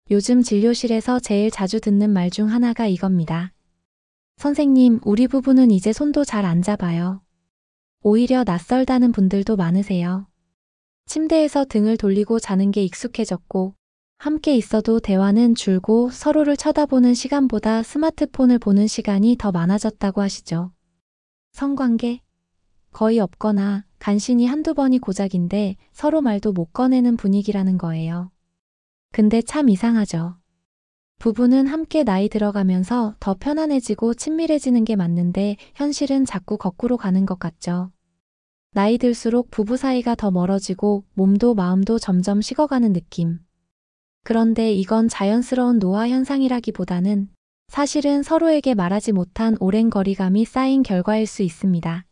요즘 진료실에서 제일 자주 듣는 말 중 하나가 이겁니다. 선생님, 우리 부부는 이제 손도 잘 안 잡아요. 오히려 낯설다는 분들도 많으세요. 침대에서 등을 돌리고 자는 게 익숙해졌고, 함께 있어도 대화는 줄고 서로를 쳐다보는 시간보다 스마트폰을 보는 시간이 더 많아졌다고 하시죠. 성관계? 거의 없거나 간신히 한두 번이 고작인데 서로 말도 못 꺼내는 분위기라는 거예요. 근데 참 이상하죠. 부부는 함께 나이 들어가면서 더 편안해지고 친밀해지는 게 맞는데 현실은 자꾸 거꾸로 가는 것 같죠. 나이 들수록 부부 사이가 더 멀어지고 몸도 마음도 점점 식어가는 느낌. 그런데 이건 자연스러운 노화 현상이라기보다는 사실은 서로에게 말하지 못한 오랜 거리감이 쌓인 결과일 수 있습니다.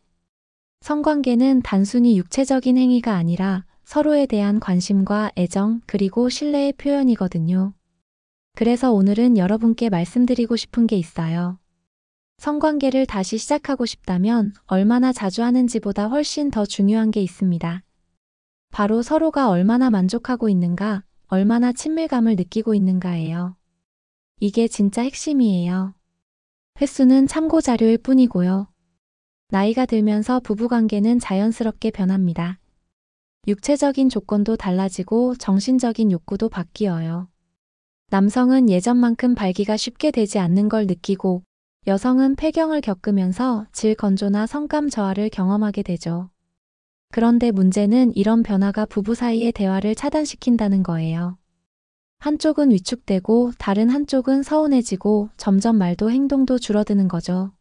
성관계는 단순히 육체적인 행위가 아니라 서로에 대한 관심과 애정 그리고 신뢰의 표현이거든요. 그래서 오늘은 여러분께 말씀드리고 싶은 게 있어요. 성관계를 다시 시작하고 싶다면 얼마나 자주 하는지보다 훨씬 더 중요한 게 있습니다. 바로 서로가 얼마나 만족하고 있는가, 얼마나 친밀감을 느끼고 있는가예요. 이게 진짜 핵심이에요. 횟수는 참고 자료일 뿐이고요. 나이가 들면서 부부관계는 자연스럽게 변합니다. 육체적인 조건도 달라지고 정신적인 욕구도 바뀌어요. 남성은 예전만큼 발기가 쉽게 되지 않는 걸 느끼고 여성은 폐경을 겪으면서 질 건조나 성감 저하를 경험하게 되죠. 그런데 문제는 이런 변화가 부부 사이의 대화를 차단시킨다는 거예요. 한쪽은 위축되고 다른 한쪽은 서운해지고 점점 말도 행동도 줄어드는 거죠.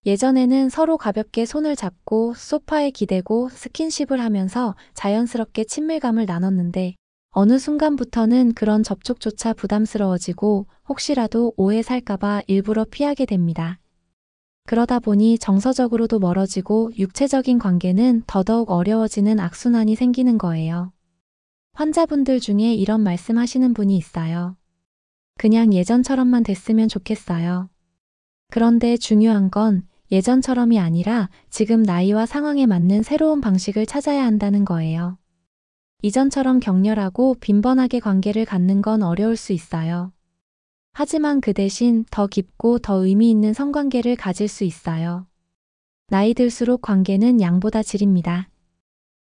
예전에는 서로 가볍게 손을 잡고 소파에 기대고 스킨십을 하면서 자연스럽게 친밀감을 나눴는데 어느 순간부터는 그런 접촉조차 부담스러워지고 혹시라도 오해 살까봐 일부러 피하게 됩니다. 그러다 보니 정서적으로도 멀어지고 육체적인 관계는 더더욱 어려워지는 악순환이 생기는 거예요. 환자분들 중에 이런 말씀하시는 분이 있어요. 그냥 예전처럼만 됐으면 좋겠어요. 그런데 중요한 건 예전처럼이 아니라 지금 나이와 상황에 맞는 새로운 방식을 찾아야 한다는 거예요. 이전처럼 격렬하고 빈번하게 관계를 갖는 건 어려울 수 있어요. 하지만 그 대신 더 깊고 더 의미 있는 성관계를 가질 수 있어요. 나이 들수록 관계는 양보다 질입니다.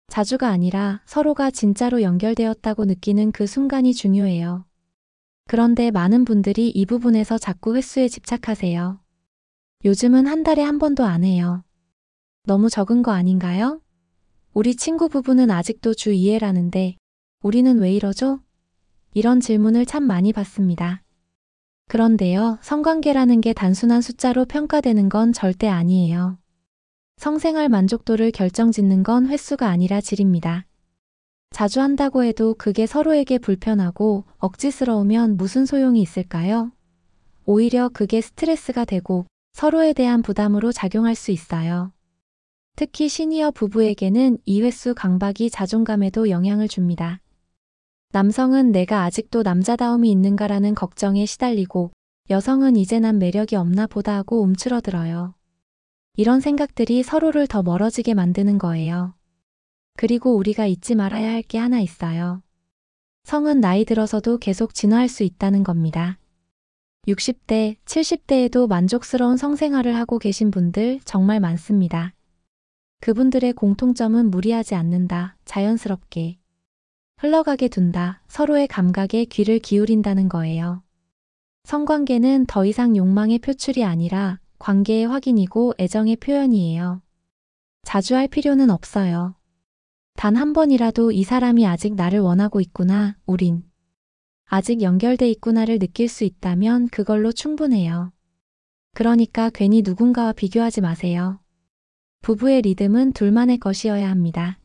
자주가 아니라 서로가 진짜로 연결되었다고 느끼는 그 순간이 중요해요. 그런데 많은 분들이 이 부분에서 자꾸 횟수에 집착하세요. 요즘은 한 달에 한 번도 안 해요. 너무 적은 거 아닌가요? 우리 친구 부부는 아직도 주 2회라는데 우리는 왜 이러죠? 이런 질문을 참 많이 받습니다. 그런데요, 성관계라는 게 단순한 숫자로 평가되는 건 절대 아니에요. 성생활 만족도를 결정짓는 건 횟수가 아니라 질입니다. 자주 한다고 해도 그게 서로에게 불편하고 억지스러우면 무슨 소용이 있을까요? 오히려 그게 스트레스가 되고 서로에 대한 부담으로 작용할 수 있어요. 특히 시니어 부부에게는 이 횟수 강박이 자존감에도 영향을 줍니다. 남성은 내가 아직도 남자다움이 있는가라는 걱정에 시달리고 여성은 이제 난 매력이 없나 보다 하고 움츠러들어요. 이런 생각들이 서로를 더 멀어지게 만드는 거예요. 그리고 우리가 잊지 말아야 할 게 하나 있어요. 성은 나이 들어서도 계속 진화할 수 있다는 겁니다. 60대, 70대에도 만족스러운 성생활을 하고 계신 분들 정말 많습니다. 그분들의 공통점은 무리하지 않는다, 자연스럽게 흘러가게 둔다, 서로의 감각에 귀를 기울인다는 거예요. 성관계는 더 이상 욕망의 표출이 아니라 관계의 확인이고 애정의 표현이에요. 자주 할 필요는 없어요. 단 한 번이라도 이 사람이 아직 나를 원하고 있구나, 우린 아직 연결돼 있구나를 느낄 수 있다면 그걸로 충분해요. 그러니까 괜히 누군가와 비교하지 마세요. 부부의 리듬은 둘만의 것이어야 합니다.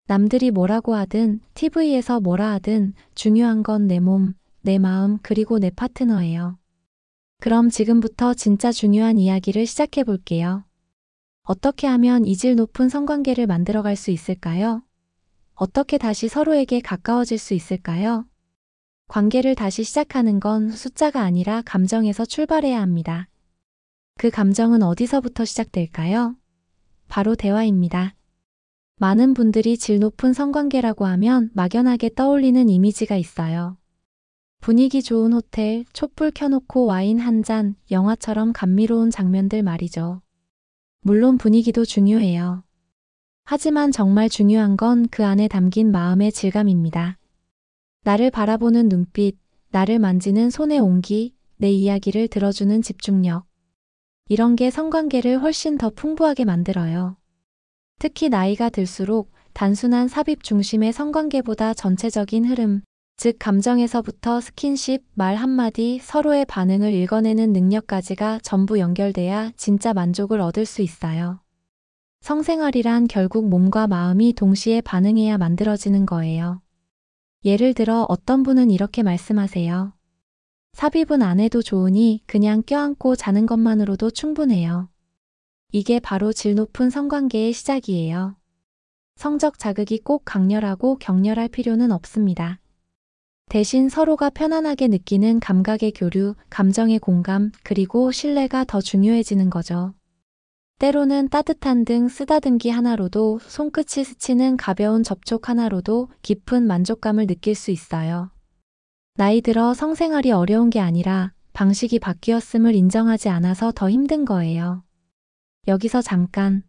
남들이 뭐라고 하든 TV에서 뭐라 하든 중요한 건 내 몸, 내 마음 그리고 내 파트너예요. 그럼 지금부터 진짜 중요한 이야기를 시작해 볼게요. 어떻게 하면 이질 높은 성관계를 만들어갈 수 있을까요? 어떻게 다시 서로에게 가까워질 수 있을까요? 관계를 다시 시작하는 건 숫자가 아니라 감정에서 출발해야 합니다. 그 감정은 어디서부터 시작될까요? 바로 대화입니다. 많은 분들이 질 높은 성관계라고 하면 막연하게 떠올리는 이미지가 있어요. 분위기 좋은 호텔, 촛불 켜놓고 와인 한 잔, 영화처럼 감미로운 장면들 말이죠. 물론 분위기도 중요해요. 하지만 정말 중요한 건 그 안에 담긴 마음의 질감입니다. 나를 바라보는 눈빛, 나를 만지는 손의 온기, 내 이야기를 들어주는 집중력. 이런 게 성관계를 훨씬 더 풍부하게 만들어요. 특히 나이가 들수록 단순한 삽입 중심의 성관계보다 전체적인 흐름, 즉 감정에서부터 스킨십, 말 한마디, 서로의 반응을 읽어내는 능력까지가 전부 연결돼야 진짜 만족을 얻을 수 있어요. 성생활이란 결국 몸과 마음이 동시에 반응해야 만들어지는 거예요. 예를 들어 어떤 분은 이렇게 말씀하세요. 삽입은 안 해도 좋으니 그냥 껴안고 자는 것만으로도 충분해요. 이게 바로 질 높은 성관계의 시작이에요. 성적 자극이 꼭 강렬하고 격렬할 필요는 없습니다. 대신 서로가 편안하게 느끼는 감각의 교류, 감정의 공감, 그리고 신뢰가 더 중요해지는 거죠. 때로는 따뜻한 등 쓰다듬기 하나로도, 손끝이 스치는 가벼운 접촉 하나로도 깊은 만족감을 느낄 수 있어요. 나이 들어 성생활이 어려운 게 아니라 방식이 바뀌었음을 인정하지 않아서 더 힘든 거예요. 여기서 잠깐.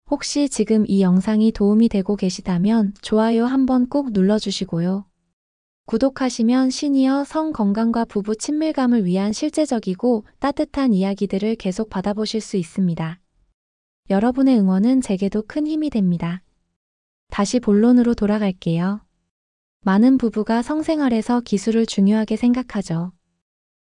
혹시 지금 이 영상이 도움이 되고 계시다면 좋아요 한번 꾹 눌러주시고요. 구독하시면 시니어 성 건강과 부부 친밀감을 위한 실제적이고 따뜻한 이야기들을 계속 받아보실 수 있습니다. 여러분의 응원은 제게도 큰 힘이 됩니다. 다시 본론으로 돌아갈게요. 많은 부부가 성생활에서 기술을 중요하게 생각하죠.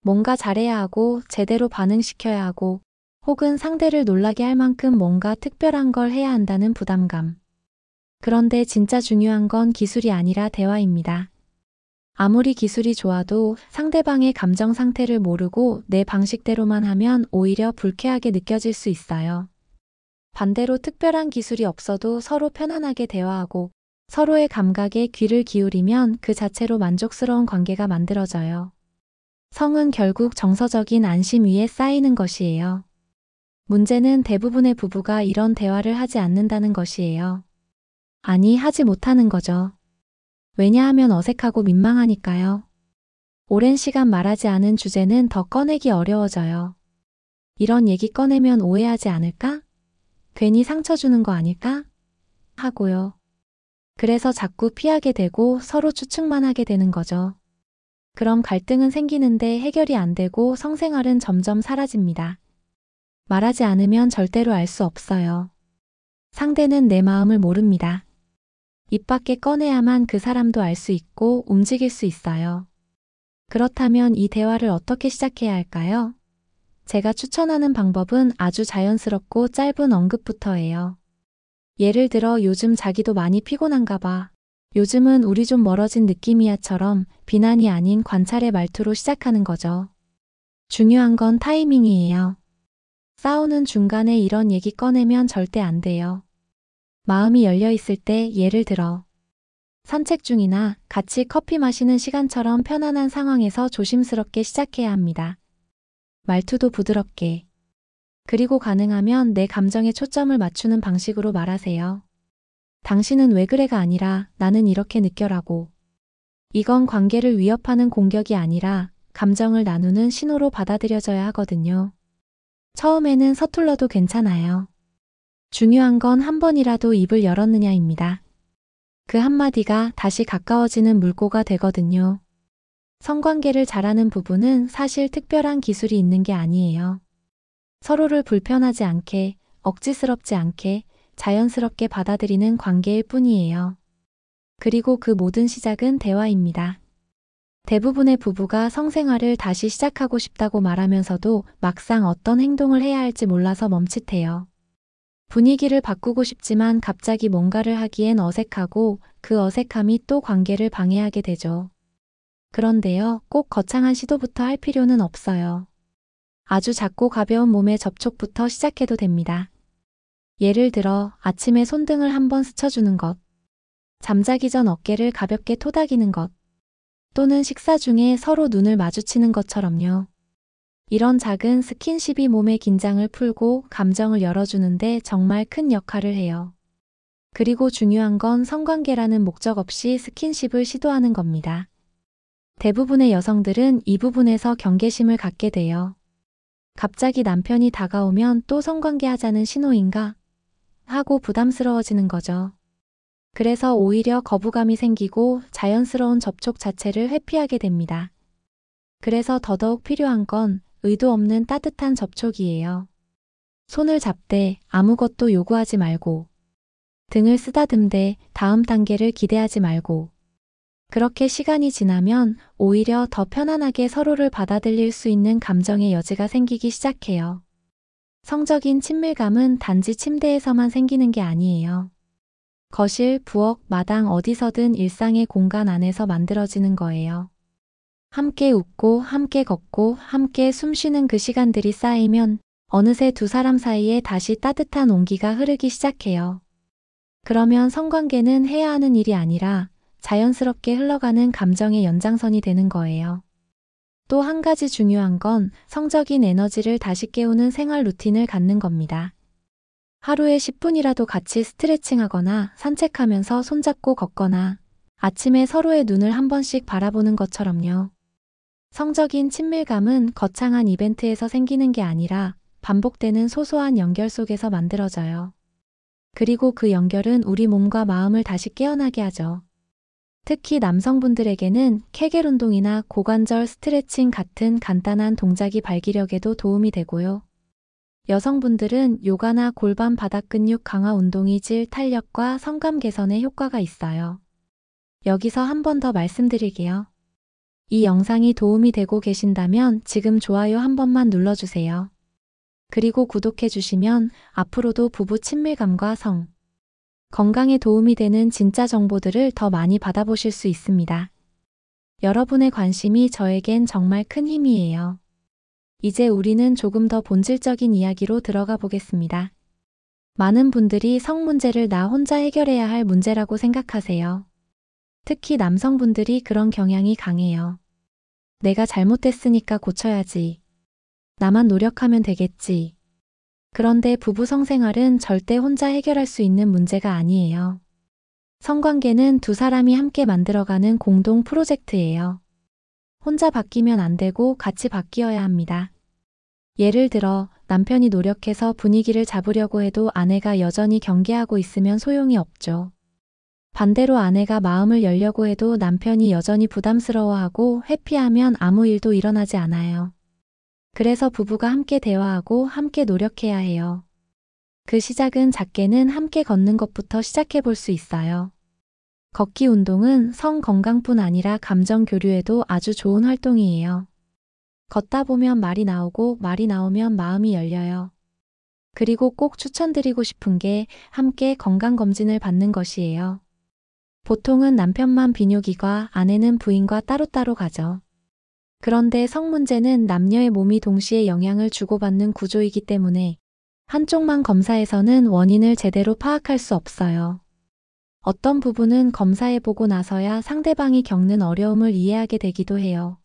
뭔가 잘해야 하고 제대로 반응시켜야 하고 혹은 상대를 놀라게 할 만큼 뭔가 특별한 걸 해야 한다는 부담감. 그런데 진짜 중요한 건 기술이 아니라 대화입니다. 아무리 기술이 좋아도 상대방의 감정 상태를 모르고 내 방식대로만 하면 오히려 불쾌하게 느껴질 수 있어요. 반대로 특별한 기술이 없어도 서로 편안하게 대화하고 서로의 감각에 귀를 기울이면 그 자체로 만족스러운 관계가 만들어져요. 성은 결국 정서적인 안심 위에 쌓이는 것이에요. 문제는 대부분의 부부가 이런 대화를 하지 않는다는 것이에요. 아니, 하지 못하는 거죠. 왜냐하면 어색하고 민망하니까요. 오랜 시간 말하지 않은 주제는 더 꺼내기 어려워져요. 이런 얘기 꺼내면 오해하지 않을까? 괜히 상처 주는 거 아닐까? 하고요. 그래서 자꾸 피하게 되고 서로 추측만 하게 되는 거죠. 그럼 갈등은 생기는데 해결이 안 되고 성생활은 점점 사라집니다. 말하지 않으면 절대로 알 수 없어요. 상대는 내 마음을 모릅니다. 입 밖에 꺼내야만 그 사람도 알 수 있고 움직일 수 있어요. 그렇다면 이 대화를 어떻게 시작해야 할까요? 제가 추천하는 방법은 아주 자연스럽고 짧은 언급부터예요. 예를 들어 요즘 자기도 많이 피곤한가 봐. 요즘은 우리 좀 멀어진 느낌이야처럼 비난이 아닌 관찰의 말투로 시작하는 거죠. 중요한 건 타이밍이에요. 싸우는 중간에 이런 얘기 꺼내면 절대 안 돼요. 마음이 열려 있을 때 예를 들어 산책 중이나 같이 커피 마시는 시간처럼 편안한 상황에서 조심스럽게 시작해야 합니다. 말투도 부드럽게. 그리고 가능하면 내 감정에 초점을 맞추는 방식으로 말하세요. 당신은 왜 그래가 아니라 나는 이렇게 느껴라고. 이건 관계를 위협하는 공격이 아니라 감정을 나누는 신호로 받아들여져야 하거든요. 처음에는 서툴러도 괜찮아요. 중요한 건 한 번이라도 입을 열었느냐입니다. 그 한마디가 다시 가까워지는 물꼬가 되거든요. 성관계를 잘하는 부부는 사실 특별한 기술이 있는 게 아니에요. 서로를 불편하지 않게, 억지스럽지 않게, 자연스럽게 받아들이는 관계일 뿐이에요. 그리고 그 모든 시작은 대화입니다. 대부분의 부부가 성생활을 다시 시작하고 싶다고 말하면서도 막상 어떤 행동을 해야 할지 몰라서 멈칫해요. 분위기를 바꾸고 싶지만 갑자기 뭔가를 하기엔 어색하고 그 어색함이 또 관계를 방해하게 되죠. 그런데요, 꼭 거창한 시도부터 할 필요는 없어요. 아주 작고 가벼운 몸의 접촉부터 시작해도 됩니다. 예를 들어 아침에 손등을 한번 스쳐주는 것, 잠자기 전 어깨를 가볍게 토닥이는 것, 또는 식사 중에 서로 눈을 마주치는 것처럼요. 이런 작은 스킨십이 몸의 긴장을 풀고 감정을 열어주는데 정말 큰 역할을 해요. 그리고 중요한 건 성관계라는 목적 없이 스킨십을 시도하는 겁니다. 대부분의 여성들은 이 부분에서 경계심을 갖게 돼요. 갑자기 남편이 다가오면 또 성관계 하자는 신호인가? 하고 부담스러워지는 거죠. 그래서 오히려 거부감이 생기고 자연스러운 접촉 자체를 회피하게 됩니다. 그래서 더더욱 필요한 건 의도 없는 따뜻한 접촉이에요. 손을 잡되 아무것도 요구하지 말고, 등을 쓰다듬되 다음 단계를 기대하지 말고, 그렇게 시간이 지나면 오히려 더 편안하게 서로를 받아들일 수 있는 감정의 여지가 생기기 시작해요. 성적인 친밀감은 단지 침대에서만 생기는 게 아니에요. 거실, 부엌, 마당 어디서든 일상의 공간 안에서 만들어지는 거예요. 함께 웃고, 함께 걷고, 함께 숨쉬는 그 시간들이 쌓이면 어느새 두 사람 사이에 다시 따뜻한 온기가 흐르기 시작해요. 그러면 성관계는 해야 하는 일이 아니라 자연스럽게 흘러가는 감정의 연장선이 되는 거예요. 또 한 가지 중요한 건 성적인 에너지를 다시 깨우는 생활 루틴을 갖는 겁니다. 하루에 10분이라도 같이 스트레칭하거나 산책하면서 손잡고 걷거나 아침에 서로의 눈을 한 번씩 바라보는 것처럼요. 성적인 친밀감은 거창한 이벤트에서 생기는 게 아니라 반복되는 소소한 연결 속에서 만들어져요. 그리고 그 연결은 우리 몸과 마음을 다시 깨어나게 하죠. 특히 남성분들에게는 케겔 운동이나 고관절 스트레칭 같은 간단한 동작이 발기력에도 도움이 되고요. 여성분들은 요가나 골반 바닥 근육 강화 운동이 질 탄력과 성감 개선에 효과가 있어요. 여기서 한 번 더 말씀드릴게요. 이 영상이 도움이 되고 계신다면 지금 좋아요 한 번만 눌러주세요. 그리고 구독해 주시면 앞으로도 부부 친밀감과 성, 건강에 도움이 되는 진짜 정보들을 더 많이 받아보실 수 있습니다. 여러분의 관심이 저에겐 정말 큰 힘이에요. 이제 우리는 조금 더 본질적인 이야기로 들어가 보겠습니다. 많은 분들이 성 문제를 나 혼자 해결해야 할 문제라고 생각하세요. 특히 남성분들이 그런 경향이 강해요. 내가 잘못됐으니까 고쳐야지. 나만 노력하면 되겠지. 그런데 부부 성생활은 절대 혼자 해결할 수 있는 문제가 아니에요. 성관계는 두 사람이 함께 만들어가는 공동 프로젝트예요. 혼자 바뀌면 안 되고 같이 바뀌어야 합니다. 예를 들어 남편이 노력해서 분위기를 잡으려고 해도 아내가 여전히 경계하고 있으면 소용이 없죠. 반대로 아내가 마음을 열려고 해도 남편이 여전히 부담스러워하고 회피하면 아무 일도 일어나지 않아요. 그래서 부부가 함께 대화하고 함께 노력해야 해요. 그 시작은 작게는 함께 걷는 것부터 시작해 볼 수 있어요. 걷기 운동은 성 건강뿐 아니라 감정 교류에도 아주 좋은 활동이에요. 걷다 보면 말이 나오고 말이 나오면 마음이 열려요. 그리고 꼭 추천드리고 싶은 게 함께 건강검진을 받는 것이에요. 보통은 남편만 비뇨기과 아내는 부인과 따로따로 가죠. 그런데 성 문제는 남녀의 몸이 동시에 영향을 주고받는 구조이기 때문에 한쪽만 검사해서는 원인을 제대로 파악할 수 없어요. 어떤 부분은 검사해보고 나서야 상대방이 겪는 어려움을 이해하게 되기도 해요.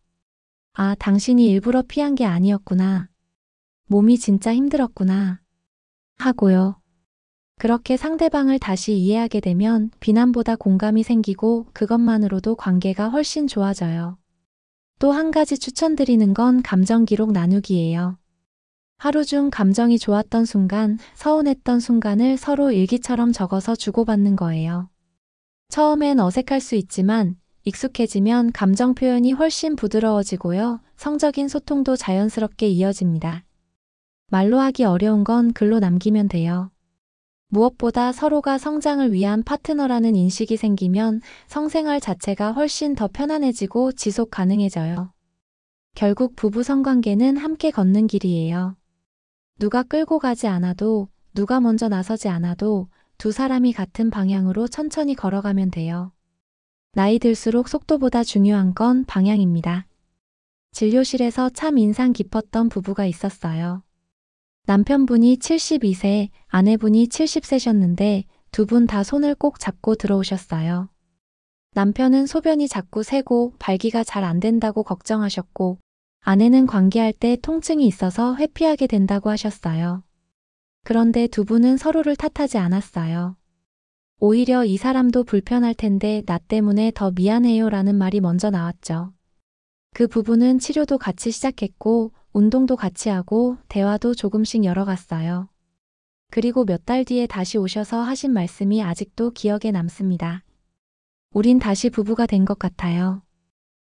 아, 당신이 일부러 피한 게 아니었구나. 몸이 진짜 힘들었구나. 하고요. 그렇게 상대방을 다시 이해하게 되면 비난보다 공감이 생기고 그것만으로도 관계가 훨씬 좋아져요. 또 한 가지 추천드리는 건 감정 기록 나누기예요. 하루 중 감정이 좋았던 순간, 서운했던 순간을 서로 일기처럼 적어서 주고받는 거예요. 처음엔 어색할 수 있지만 익숙해지면 감정 표현이 훨씬 부드러워지고요. 성적인 소통도 자연스럽게 이어집니다. 말로 하기 어려운 건 글로 남기면 돼요. 무엇보다 서로가 성장을 위한 파트너라는 인식이 생기면 성생활 자체가 훨씬 더 편안해지고 지속 가능해져요. 결국 부부 성관계는 함께 걷는 길이에요. 누가 끌고 가지 않아도, 누가 먼저 나서지 않아도 두 사람이 같은 방향으로 천천히 걸어가면 돼요. 나이 들수록 속도보다 중요한 건 방향입니다. 진료실에서 참 인상 깊었던 부부가 있었어요. 남편분이 72세, 아내분이 70세셨는데 두 분 다 손을 꼭 잡고 들어오셨어요. 남편은 소변이 자꾸 새고 발기가 잘 안 된다고 걱정하셨고 아내는 관계할 때 통증이 있어서 회피하게 된다고 하셨어요. 그런데 두 분은 서로를 탓하지 않았어요. 오히려 이 사람도 불편할 텐데 나 때문에 더 미안해요 라는 말이 먼저 나왔죠. 그 부부는 치료도 같이 시작했고, 운동도 같이 하고, 대화도 조금씩 열어갔어요. 그리고 몇 달 뒤에 다시 오셔서 하신 말씀이 아직도 기억에 남습니다. 우린 다시 부부가 된 것 같아요.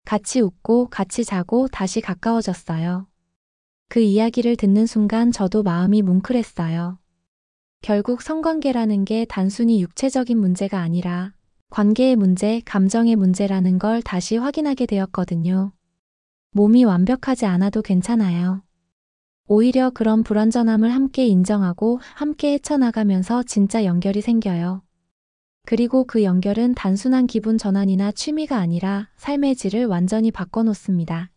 같이 웃고 같이 자고 다시 가까워졌어요. 그 이야기를 듣는 순간 저도 마음이 뭉클했어요. 결국 성관계라는 게 단순히 육체적인 문제가 아니라 관계의 문제, 감정의 문제라는 걸 다시 확인하게 되었거든요. 몸이 완벽하지 않아도 괜찮아요. 오히려 그런 불완전함을 함께 인정하고 함께 헤쳐나가면서 진짜 연결이 생겨요. 그리고 그 연결은 단순한 기분 전환이나 취미가 아니라 삶의 질을 완전히 바꿔놓습니다.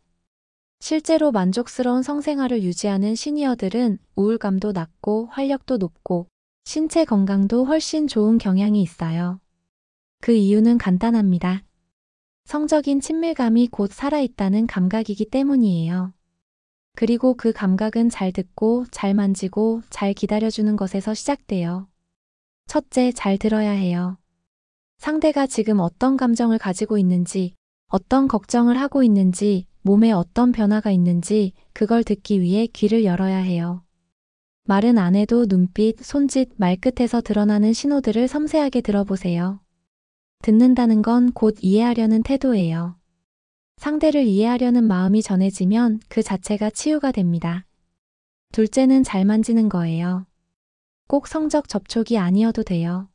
실제로 만족스러운 성생활을 유지하는 시니어들은 우울감도 낮고 활력도 높고 신체 건강도 훨씬 좋은 경향이 있어요. 그 이유는 간단합니다. 성적인 친밀감이 곧 살아있다는 감각이기 때문이에요. 그리고 그 감각은 잘 듣고, 잘 만지고, 잘 기다려주는 것에서 시작돼요. 첫째, 잘 들어야 해요. 상대가 지금 어떤 감정을 가지고 있는지, 어떤 걱정을 하고 있는지, 몸에 어떤 변화가 있는지 그걸 듣기 위해 귀를 열어야 해요. 말은 안 해도 눈빛, 손짓, 말끝에서 드러나는 신호들을 섬세하게 들어보세요. 듣는다는 건 곧 이해하려는 태도예요. 상대를 이해하려는 마음이 전해지면 그 자체가 치유가 됩니다. 둘째는 잘 만지는 거예요. 꼭 성적 접촉이 아니어도 돼요.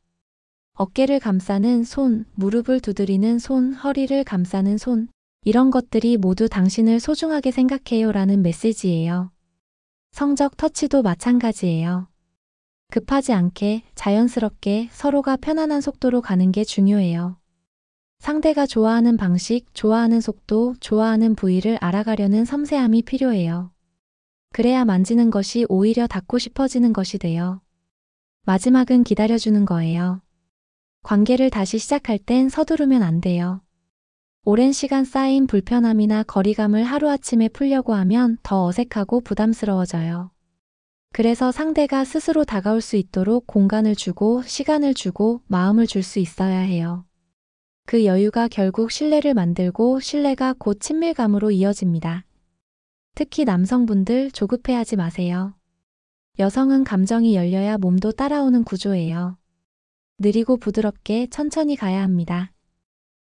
어깨를 감싸는 손, 무릎을 두드리는 손, 허리를 감싸는 손, 이런 것들이 모두 당신을 소중하게 생각해요라는 메시지예요. 성적 터치도 마찬가지예요. 급하지 않게 자연스럽게 서로가 편안한 속도로 가는 게 중요해요. 상대가 좋아하는 방식, 좋아하는 속도, 좋아하는 부위를 알아가려는 섬세함이 필요해요. 그래야 만지는 것이 오히려 닿고 싶어지는 것이 돼요. 마지막은 기다려주는 거예요. 관계를 다시 시작할 땐 서두르면 안 돼요. 오랜 시간 쌓인 불편함이나 거리감을 하루아침에 풀려고 하면 더 어색하고 부담스러워져요. 그래서 상대가 스스로 다가올 수 있도록 공간을 주고 시간을 주고 마음을 줄 수 있어야 해요. 그 여유가 결국 신뢰를 만들고 신뢰가 곧 친밀감으로 이어집니다. 특히 남성분들 조급해하지 마세요. 여성은 감정이 열려야 몸도 따라오는 구조예요. 느리고 부드럽게 천천히 가야 합니다.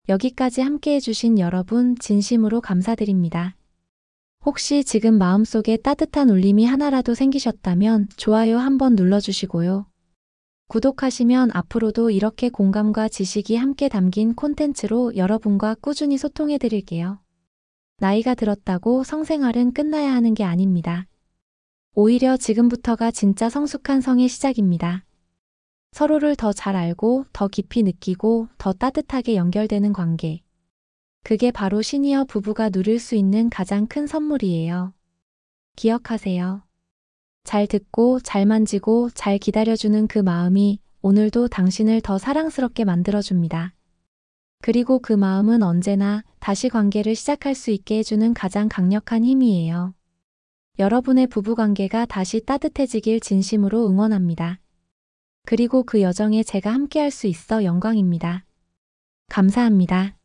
여기까지 함께 해주신 여러분 진심으로 감사드립니다. 혹시 지금 마음속에 따뜻한 울림이 하나라도 생기셨다면 좋아요 한번 눌러주시고요. 구독하시면 앞으로도 이렇게 공감과 지식이 함께 담긴 콘텐츠로 여러분과 꾸준히 소통해 드릴게요. 나이가 들었다고 성생활은 끝나야 하는 게 아닙니다. 오히려 지금부터가 진짜 성숙한 성의 시작입니다. 서로를 더 잘 알고 더 깊이 느끼고 더 따뜻하게 연결되는 관계. 그게 바로 시니어 부부가 누릴 수 있는 가장 큰 선물이에요. 기억하세요. 잘 듣고 잘 만지고 잘 기다려주는 그 마음이 오늘도 당신을 더 사랑스럽게 만들어줍니다. 그리고 그 마음은 언제나 다시 관계를 시작할 수 있게 해주는 가장 강력한 힘이에요. 여러분의 부부관계가 다시 따뜻해지길 진심으로 응원합니다. 그리고 그 여정에 제가 함께할 수 있어 영광입니다. 감사합니다.